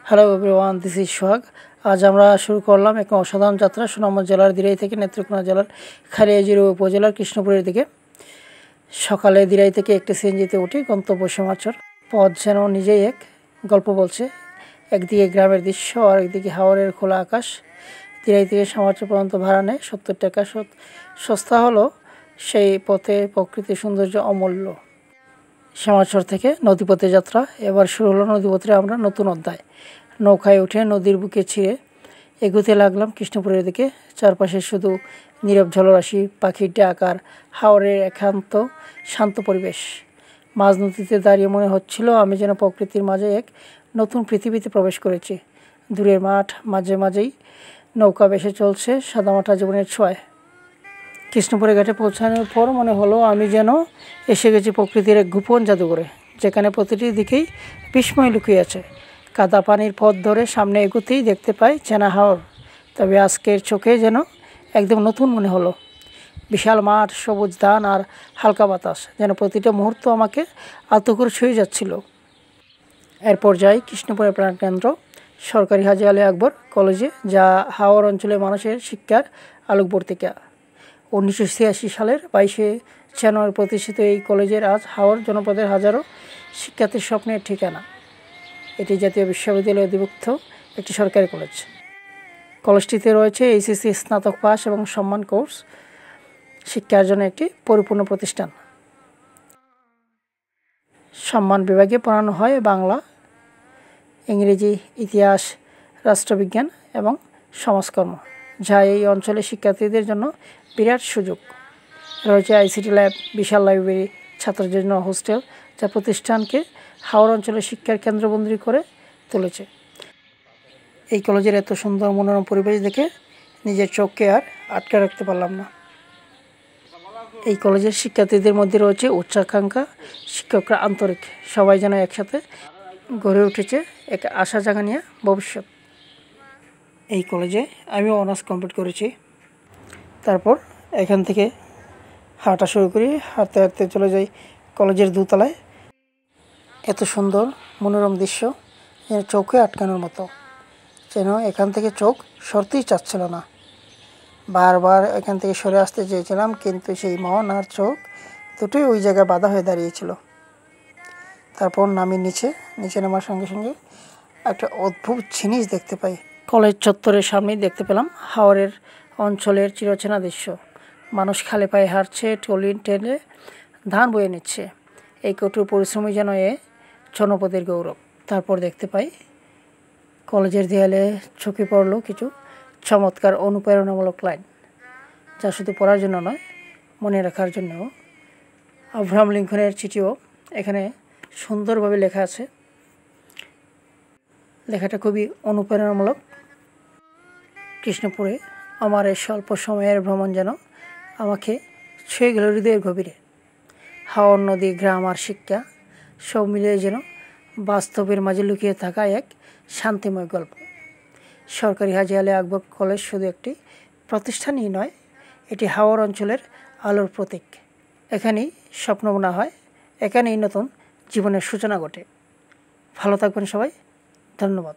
Hello everyone, this is সোহাগ। আজ আমরা শুরু করলাম এক অসাধারণ যাত্রা সুনামগঞ্জ জেলার দিরাই থেকে নেত্রকোনা জেলার খালিয়াজুড়ি উপজেলার কৃষ্ণপুরের দিকে। সকালে দিরাই থেকে একটি সিএনজিতে উঠি, গন্তব্য শ্যামাচর। পথ যেন নিজেই এক গল্প বলছে। একদিকে গ্রামের দৃশ্য আর একদিকে হাওরের খোলা আকাশ। দিরাই থেকে শ্যামাচর পর্যন্ত ভাড়া নেয় 70 টাকা। সস্তা হলো সেই পথে প্রকৃতির সৌন্দর্য অমূল্য। শ্যামাচর থেকে নদীপথে যাত্রা এবার শুরু হলো। নদীপথে আমরা নতুন অধ্যায়। নৌকায় উঠে নদীর বুকে ছিঁড়ে এগোতে লাগলাম কৃষ্ণপুরের দিকে। চারপাশে শুধু নীরব জলরাশি, পাখির ডাক আর হাওরের একান্ত শান্ত পরিবেশ। মাঝ নদীতে দাঁড়িয়ে মনে হচ্ছিল আমি যেন প্রকৃতির মাঝে এক নতুন পৃথিবীতে প্রবেশ করেছি। দূরের মাঠ, মাঝে মাঝেই নৌকা ভেসে চলছে সাদামাটা জীবনের ছোঁয়ায়। কৃষ্ণপুরের ঘাটে পৌঁছানোর পর মনে হলো আমি যেন এসে গেছি প্রকৃতির এক গোপন জাদুঘরে, যেখানে প্রতিটি দিকেই বিস্ময় লুকিয়ে আছে। কাদা পানির পথ ধরে সামনে এগোতেই দেখতে পাই চেনা হাওর, তবে আজকের চোখে যেন একদম নতুন মনে হলো। বিশাল মাঠ, সবুজ ধান আর হালকা বাতাস, যেন প্রতিটা মুহূর্ত আমাকে আলতো করে ছুঁয়ে যাচ্ছিল। এরপর যাই কৃষ্ণপুরের প্রাণকেন্দ্র সরকারি হাজী আলী আকবর কলেজে, যা হাওর অঞ্চলের মানুষের শিক্ষার আলোকবর্তিকা। 1986 সালের 22শে জানুয়ারি প্রতিষ্ঠিত এই কলেজের আজ হাওর জনপদের হাজারো শিক্ষার্থীর স্বপ্নের ঠিকানা। এটি জাতীয় বিশ্ববিদ্যালয়ে অধিভুক্ত একটি সরকারি কলেজ। কলেজটিতে রয়েছে এইচএসসি স্নাতক পাস এবং সম্মান কোর্স, শিক্ষার জন্য একটি পরিপূর্ণ প্রতিষ্ঠান। সম্মান বিভাগে পড়ানো হয় বাংলা, ইংরেজি, ইতিহাস, রাষ্ট্রবিজ্ঞান এবং সমাজকর্ম, যা এই অঞ্চলের শিক্ষার্থীদের জন্য বিরাট সুযোগ। রয়েছে আইসিটি ল্যাব, বিশাল লাইব্রেরি, ছাত্রদের জন্য হোস্টেল, যা প্রতিষ্ঠানকে হাওর অঞ্চলের শিক্ষার কেন্দ্রবন্দী করে তুলেছে। এই কলেজের এত সুন্দর মনোরম পরিবেশ দেখে নিজের চোখকে আর আটকে রাখতে পারলাম না। এই কলেজের শিক্ষার্থীদের মধ্যে রয়েছে উচ্চাকাঙ্ক্ষা, শিক্ষকরা আন্তরিক, সবাই যেন একসাথে গড়ে উঠেছে এক আশা জাগানিয়া ভবিষ্যৎ। এই কলেজে আমিও অনার্স কমপ্লিট করেছি। তারপর এখান থেকে হাঁটা শুরু করি, হাঁটতে হাঁটতে চলে যাই কলেজের দোতলায়। এত সুন্দর মনোরম দৃশ্য, যেন চোখে আটকানোর মতো, যেন এখান থেকে চোখ সরতেই চাচ্ছিল না। বারবার এখান থেকে সরে আসতে চেয়েছিলাম, কিন্তু সেই মন আর চোখ দুটোই ওই জায়গায় বাধা হয়ে দাঁড়িয়েছিল। তারপর নামি নিচে নামার সঙ্গে সঙ্গে একটা অদ্ভুত জিনিস দেখতে পাই। কলেজ চত্বরের সামনেই দেখতে পেলাম হাওরের অঞ্চলের চিরচেনা দৃশ্য। মানুষ খালি পায়ে হাঁটছে, ট্রলি টেনে ধান বয়ে নিচ্ছে। এই কঠোর পরিশ্রমী যেন এ জনপদের গৌরব। তারপর দেখতে পাই কলেজের দেয়ালে চোখে পড়ল কিছু চমৎকার অনুপ্রেরণামূলক লাইন, যা শুধু পড়ার জন্য নয়, মনে রাখার জন্যও। আব্রাহাম লিঙ্কনের চিঠিও এখানে সুন্দরভাবে লেখা আছে। লেখাটা খুবই অনুপ্রেরণামূলক। কৃষ্ণপুরে আমার এই স্বল্প সময়ের ভ্রমণ যেন আমাকে ছুঁয়ে গেল হৃদয়ের গভীরে। হাওর, নদী, গ্রাম আর শিক্ষা সব মিলিয়ে যেন বাস্তবের মাঝে লুকিয়ে থাকা এক শান্তিময় গল্প। সরকারি হাজী আলী আকবর কলেজ শুধু একটি প্রতিষ্ঠানই নয়, এটি হাওর অঞ্চলের আলোর প্রতীক। এখানেই স্বপ্ন বোনা হয়, এখানেই নতুন জীবনের সূচনা ঘটে। ভালো থাকবেন সবাই, ধন্যবাদ।